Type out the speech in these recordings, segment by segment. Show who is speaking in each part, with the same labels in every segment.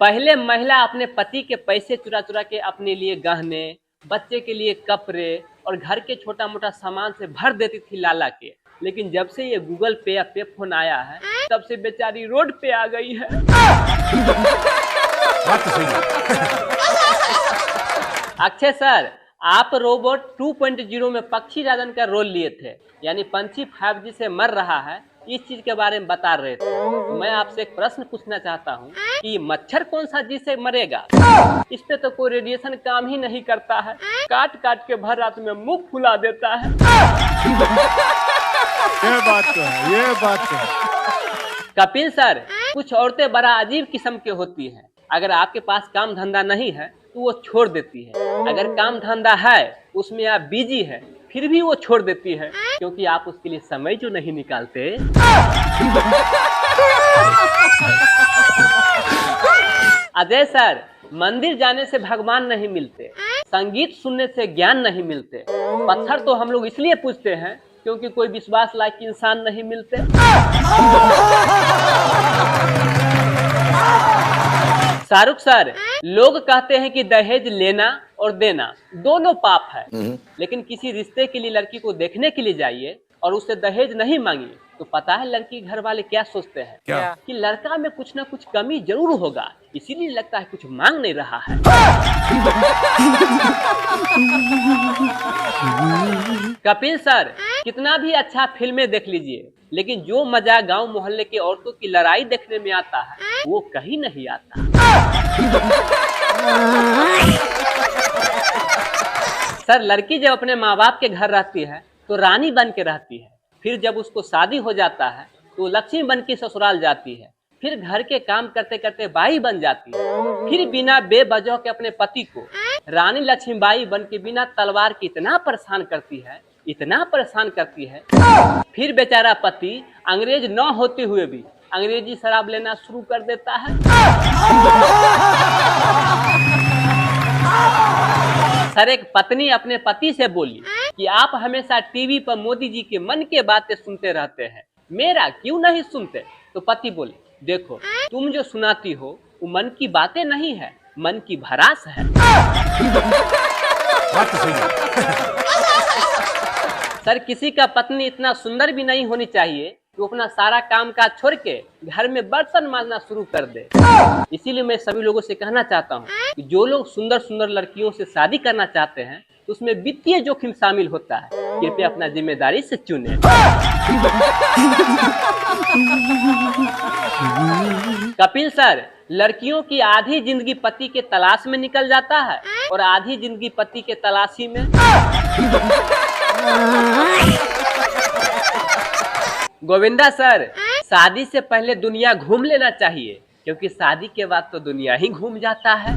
Speaker 1: पहले महिला अपने पति के पैसे चुरा चुरा के अपने लिए गहने, बच्चे के लिए कपड़े और घर के छोटा मोटा सामान से भर देती थी लाला के। लेकिन जब से ये गूगल पे या पे फोन आया है तब से बेचारी रोड पे आ गई है।
Speaker 2: बात तो सही है।
Speaker 1: अक्षय सर, आप रोबोट 2.0 में पक्षी राजन का रोल लिए थे, यानी पंछी 5G से मर रहा है, इस चीज के बारे में बता रहे थे। तो मैं आपसे एक प्रश्न पूछना चाहता हूँ कि मच्छर कौन सा जी से मरेगा? इस पे तो कोई रेडिएशन काम ही नहीं करता है, काट काट के भर रात में मुंह फुला देता है।
Speaker 2: ये बात तो है, ये बात तो है।
Speaker 1: कपिल सर, कुछ औरतें बड़ा अजीब किस्म की होती हैं। अगर आपके पास काम धंधा नहीं है तो वो छोड़ देती है, अगर काम धंधा है उसमें आप बिजी है फिर भी वो छोड़ देती है, क्योंकि आप उसके लिए समय जो नहीं निकालते। अजय सर, मंदिर जाने से भगवान नहीं मिलते, संगीत सुनने से ज्ञान नहीं मिलते, पत्थर तो हम लोग इसलिए पूजते हैं क्योंकि कोई विश्वास लायक इंसान नहीं मिलते। शाहरुख सर, लोग कहते हैं कि दहेज लेना और देना दोनों पाप है, लेकिन किसी रिश्ते के लिए लड़की को देखने के लिए जाइए और उससे दहेज नहीं मांगिए तो पता है लड़की घर वाले क्या सोचते हैं?
Speaker 2: क्या?
Speaker 1: कि लड़का में कुछ ना कुछ कमी जरूर होगा, इसीलिए लगता है कुछ मांग नहीं रहा है। कपिल सर, कितना भी अच्छा फिल्में देख लीजिए, लेकिन जो मजा गांव मोहल्ले के औरतों की लड़ाई देखने में आता है वो कहीं नहीं आता। सर, लड़की जब अपने माँ बाप के घर रहती है तो रानी बन के रहती है, फिर जब उसको शादी हो जाता है तो लक्ष्मी बन के ससुराल जाती है, फिर घर के काम करते करते बाई बन जाती है, फिर बिना बेवजह के अपने पति को रानी लक्ष्मीबाई बन के बिना तलवार के इतना परेशान करती है, इतना परेशान करती है, फिर बेचारा पति अंग्रेज न होते हुए भी अंग्रेजी शराब लेना शुरू कर देता है। सर, एक पत्नी अपने पति से बोली कि आप हमेशा टीवी पर मोदी जी के मन के बातें सुनते रहते हैं, मेरा क्यों नहीं सुनते? तो पति बोले, देखो तुम जो सुनाती हो वो मन की बातें नहीं है, मन की भड़ास है।
Speaker 2: बात तो सही है।
Speaker 1: सर, किसी का पत्नी इतना सुंदर भी नहीं होनी चाहिए तो अपना सारा काम काज छोड़ के घर में बर्तन मांजना शुरू कर दे। इसीलिए मैं सभी लोगों से कहना चाहता हूँ कि जो लोग सुंदर सुंदर लड़कियों से शादी करना चाहते हैं तो उसमें वित्तीय जोखिम शामिल होता है, कृपया अपना जिम्मेदारी से चुनें। कपिल सर, लड़कियों की आधी जिंदगी पति के तलाश में निकल जाता है और आधी जिंदगी पति के तलाशी में। गोविंदा सर, शादी से पहले दुनिया घूम लेना चाहिए, क्योंकि शादी के बाद तो दुनिया ही घूम जाता है।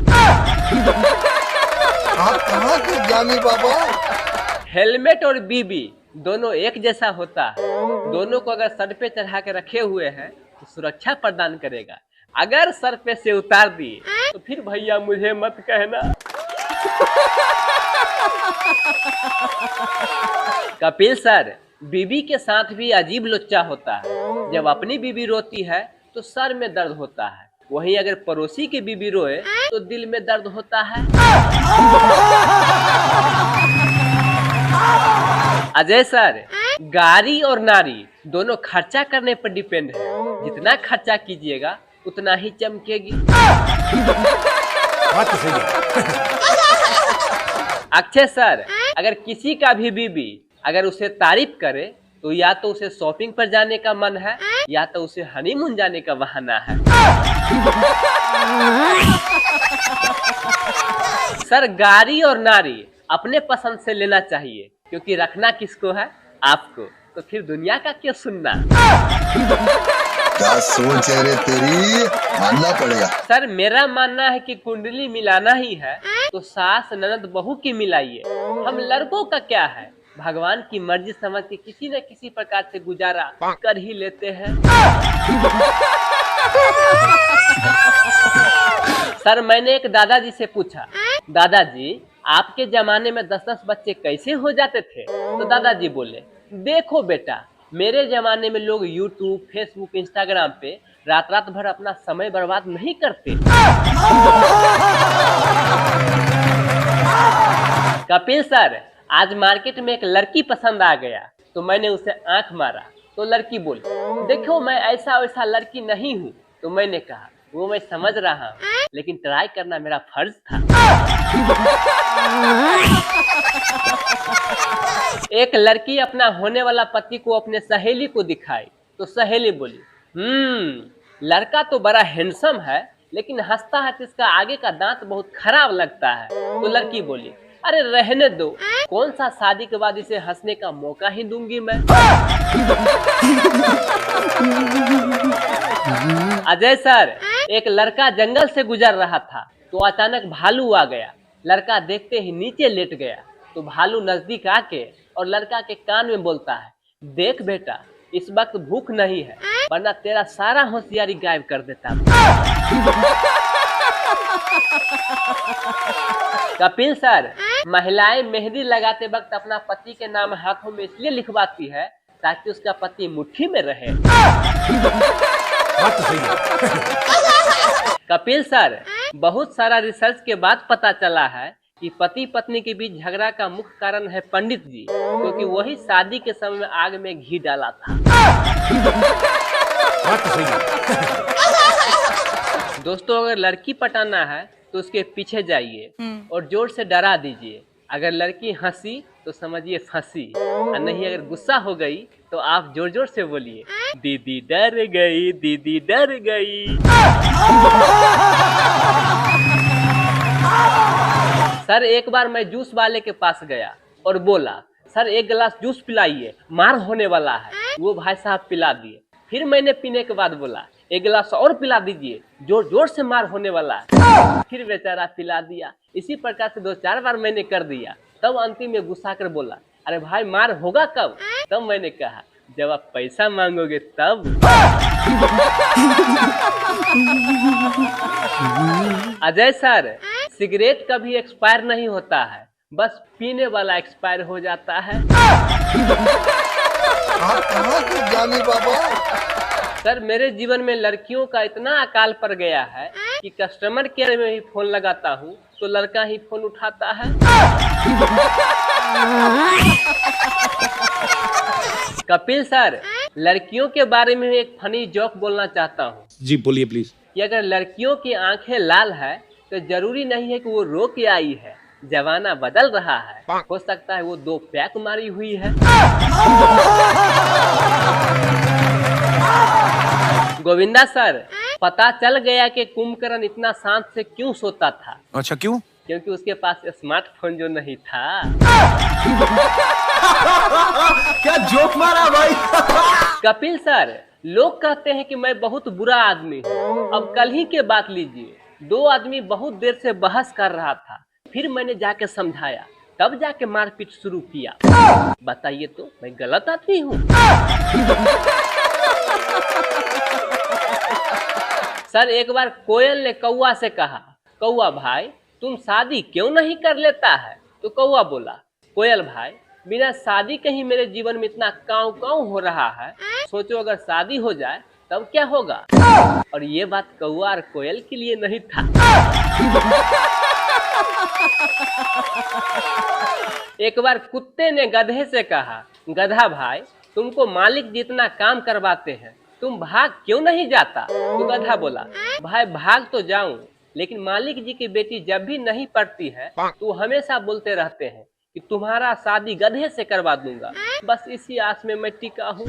Speaker 3: आप कहाँ के ज्ञानी बाबा?
Speaker 1: हेलमेट और बीबी दोनों एक जैसा होता है, दोनों को अगर सर पे चढ़ा के रखे हुए हैं तो सुरक्षा प्रदान करेगा, अगर सर पे से उतार दिए तो फिर भैया मुझे मत कहना। कपिल सर, बीबी के साथ भी अजीब लोच्चा होता है, जब अपनी बीबी रोती है तो सर में दर्द होता है, वहीं अगर पड़ोसी की बीबी रोए तो दिल में दर्द होता है। अजय सर, गाड़ी और नारी दोनों खर्चा करने पर डिपेंड है, जितना खर्चा कीजिएगा उतना ही चमकेगी।
Speaker 2: बात तो सही है।
Speaker 1: अक्षय सर, अगर किसी का भी बीबी अगर उसे तारीफ करे तो या तो उसे शॉपिंग पर जाने का मन है या तो उसे हनीमून जाने का बहाना है। सर, गाड़ी और नारी अपने पसंद से लेना चाहिए, क्योंकि रखना किसको है? आपको, तो फिर दुनिया का क्यों सुनना?
Speaker 3: क्या सोच है रे तेरी, मानना पड़ेगा।
Speaker 1: सर, मेरा मानना है कि कुंडली मिलाना ही है तो सास ननद बहू की मिलाइए, हम लड़कों का क्या है, भगवान की मर्जी समझ के किसी न किसी प्रकार से गुजारा कर ही लेते हैं। सर, मैंने एक दादाजी से पूछा, दादाजी आपके जमाने में 10-10 बच्चे कैसे हो जाते थे? तो दादाजी बोले, देखो बेटा, मेरे जमाने में लोग यूट्यूब, फेसबुक, इंस्टाग्राम पे रात रात भर अपना समय बर्बाद नहीं करते। कपिल सर, आज मार्केट में एक लड़की पसंद आ गया तो मैंने उसे आंख मारा तो लड़की बोली, देखो मैं ऐसा वैसा लड़की नहीं हूँ। तो मैंने कहा, वो मैं समझ रहा हूँ, लेकिन ट्राई करना मेरा फर्ज था। एक लड़की अपना होने वाला पति को अपने सहेली को दिखाई तो सहेली बोली, लड़का तो बड़ा हैंडसम है, लेकिन हंसता है तो इसका आगे का दांत बहुत खराब लगता है। तो लड़की बोली, अरे रहने दो, कौन सा शादी के बाद इसे हंसने का मौका ही दूंगी मैं। अजय सर, एक लड़का जंगल से गुजर रहा था तो अचानक भालू आ गया। लड़का देखते ही नीचे लेट गया तो भालू नजदीक आके और लड़का के कान में बोलता है, देख बेटा, इस वक्त भूख नहीं है, वरना तेरा सारा होशियारी गायब कर देता। कपिल सर, महिलाएं मेहंदी लगाते वक्त अपना पति के नाम हाथों में इसलिए लिखवाती है ताकि उसका पति मुट्ठी में रहे।
Speaker 2: बात तो सही है।
Speaker 1: कपिल सर, बहुत सारा रिसर्च के बाद पता चला है कि पति पत्नी के बीच झगड़ा का मुख्य कारण है पंडित जी, क्योंकि वही शादी के समय में आग में घी डाला था।
Speaker 2: बात तो सही है।
Speaker 1: दोस्तों, अगर लड़की पटाना है तो उसके पीछे जाइए और जोर से डरा दीजिए। अगर लड़की हंसी तो समझिए फंसी, और नहीं अगर गुस्सा हो गई तो आप जोर जोर से बोलिए, दीदी डर गई, दीदी डर गई। सर, एक बार मैं जूस वाले के पास गया और बोला, सर एक गिलास जूस पिलाइए, मार होने वाला है। वो भाई साहब पिला दिए। फिर मैंने पीने के बाद बोला, एक गिलास और पिला दीजिए, जोर जोर से मार होने वाला है। फिर बेचारा पिला दिया। इसी प्रकार से 2-4 बार मैंने कर दिया। तब अंतिम में गुस्सा कर बोला, अरे भाई मार होगा कब? तब मैंने कहा, जब आप पैसा मांगोगे तब। अजय सर, सिगरेट कभी एक्सपायर नहीं होता है, बस पीने वाला एक्सपायर हो जाता है।
Speaker 3: आप कहाँ के ज्ञानी बाबा।
Speaker 1: सर, मेरे जीवन में लड़कियों का इतना अकाल पड़ गया है कि कस्टमर केयर में भी फोन लगाता हूँ तो लड़का ही फोन उठाता है। कपिल सर, लड़कियों के बारे में एक फनी जोक बोलना चाहता हूँ।
Speaker 2: जी बोलिए प्लीज।
Speaker 1: कि अगर लड़कियों की आंखें लाल है तो जरूरी नहीं है कि वो रो के आई है। जमाना बदल रहा है, हो सकता है वो 2 पैक मारी हुई है। गोविंदा सर, पता चल गया कि कुंभकर्ण इतना शांत से क्यों सोता था।
Speaker 2: अच्छा, क्यों?
Speaker 1: क्योंकि उसके पास स्मार्टफोन जो नहीं था।
Speaker 2: क्या जोक मारा भाई।
Speaker 1: कपिल सर, लोग कहते हैं कि मैं बहुत बुरा आदमी हूँ। अब कल ही के बात लीजिए, 2 आदमी बहुत देर से बहस कर रहा था, फिर मैंने जाके समझाया, तब जाके मारपीट शुरू किया। बताइए तो मैं गलत आदमी हूँ? सर, एक बार कोयल ने कौवा से कहा, कौवा भाई तुम शादी क्यों नहीं कर लेता है? तो कौवा बोला, कोयल भाई बिना शादी के ही मेरे जीवन में इतना काऊ काऊ हो रहा है, सोचो अगर शादी हो जाए तब क्या होगा। और ये बात कौवा और कोयल के लिए नहीं था। एक बार कुत्ते ने गधे से कहा, गधा भाई तुमको मालिक जितना काम करवाते हैं, तुम भाग क्यों नहीं जाता? तो गधा बोला, भाई भाग तो जाऊं, लेकिन मालिक जी की बेटी जब भी नहीं पढ़ती है तो हमेशा बोलते रहते हैं कि तुम्हारा शादी गधे से करवा दूंगा। बस इसी आस में मैं टिका हूँ।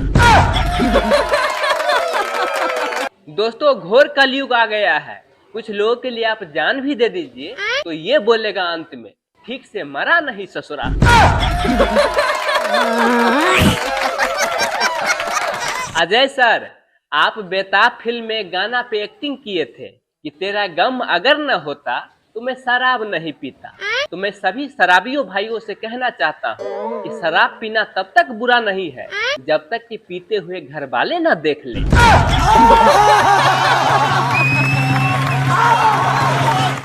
Speaker 1: दोस्तों, घोर कलयुग आ गया है। कुछ लोगों के लिए आप जान भी दे दीजिए तो ये बोलेगा अंत में, ठीक से मरा नहीं ससुरा। अजय सर, आप बेताब फिल्म में गाना पे एक्टिंग किए थे कि तेरा गम अगर न होता तो मैं शराब नहीं पीता। तो मैं सभी शराबियों भाइयों से कहना चाहता हूँ कि शराब पीना तब तक बुरा नहीं है जब तक कि पीते हुए घर वाले न देख ले।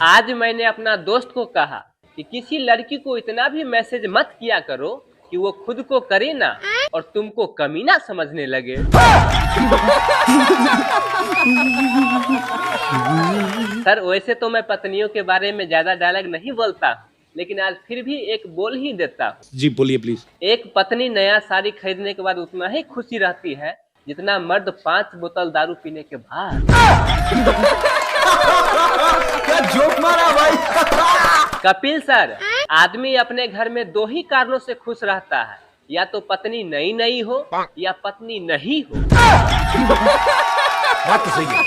Speaker 1: आज मैंने अपना दोस्त को कहा कि किसी लड़की को इतना भी मैसेज मत किया करो कि वो खुद को करे ना और तुमको कमीना समझने लगे। सर वैसे तो मैं पत्नियों के बारे में ज्यादा डायलॉग नहीं बोलता, लेकिन आज फिर भी एक बोल ही देता हूँ।
Speaker 2: जी बोलिए प्लीज।
Speaker 1: एक पत्नी नया साड़ी खरीदने के बाद उतना ही खुशी रहती है जितना मर्द 5 बोतल दारू पीने के बाद।
Speaker 2: क्या जोक मारा भाई।
Speaker 1: कपिल सर, आदमी अपने घर में 2 ही कारणों से खुश रहता है, या तो पत्नी नई नई हो या पत्नी नहीं हो।
Speaker 2: बात तो सही है।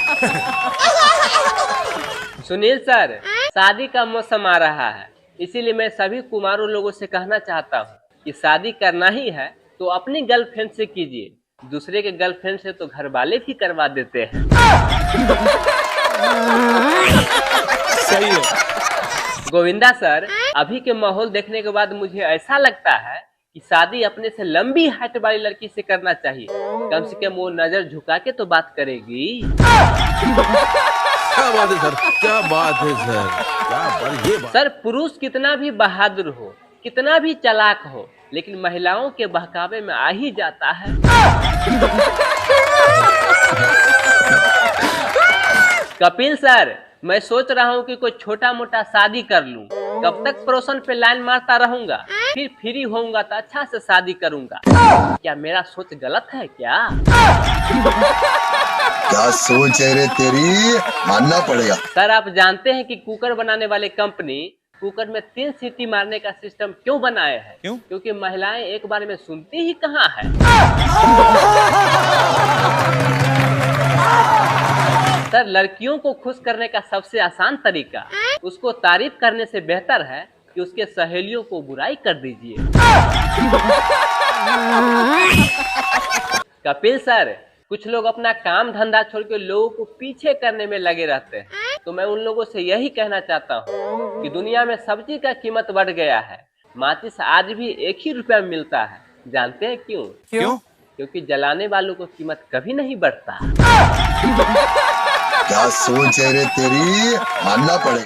Speaker 1: सुनील सर, शादी का मौसम आ रहा है, इसीलिए मैं सभी कुमारों लोगों से कहना चाहता हूँ कि शादी करना ही है तो अपनी गर्लफ्रेंड से कीजिए, दूसरे के गर्लफ्रेंड से तो घर वाले भी करवा देते हैं।
Speaker 2: सही है।
Speaker 1: गोविंदा सर, अभी के माहौल देखने के बाद मुझे ऐसा लगता है कि शादी अपने से लंबी हाइट वाली लड़की से करना चाहिए, कम से कम वो नजर झुका के तो बात करेगी।
Speaker 4: क्या बात है सर, क्या बात है सर, क्या बात ये बात।
Speaker 1: सर, पुरुष कितना भी बहादुर हो, कितना भी चालाक हो, लेकिन महिलाओं के बहकावे में आ ही जाता है। कपिल सर, मैं सोच रहा हूँ कि कोई छोटा मोटा शादी कर लूं, कब तक पड़ोसन पे लाइन मारता रहूंगा, फिर फ्री होऊंगा तो अच्छा से शादी करूंगा। क्या मेरा सोच गलत है क्या?
Speaker 3: क्या सोच है रे तेरी, मानना पड़ेगा।
Speaker 1: सर, आप जानते हैं कि कुकर बनाने वाले कंपनी कुकर में 3 सीटी मारने का सिस्टम क्यों बनाए हैं?
Speaker 4: क्यों?
Speaker 1: क्योंकि महिलाएं एक बार में सुनती ही कहाँ है। सर, लड़कियों को खुश करने का सबसे आसान तरीका उसको तारीफ करने से बेहतर है कि उसके सहेलियों को बुराई कर दीजिए। कपिल सर, कुछ लोग अपना काम धंधा छोड़ के लोगों को पीछे करने में लगे रहते हैं, तो मैं उन लोगों से यही कहना चाहता हूँ कि दुनिया में सब्जी का कीमत बढ़ गया है, माचिस आज भी 1 ही रुपया में मिलता है। जानते हैं क्यों?
Speaker 4: क्यों?
Speaker 1: क्योंकि जलाने वालों को कीमत कभी नहीं बढ़ता।
Speaker 3: क्या सोच है रे तेरी, मानना पड़ेगा।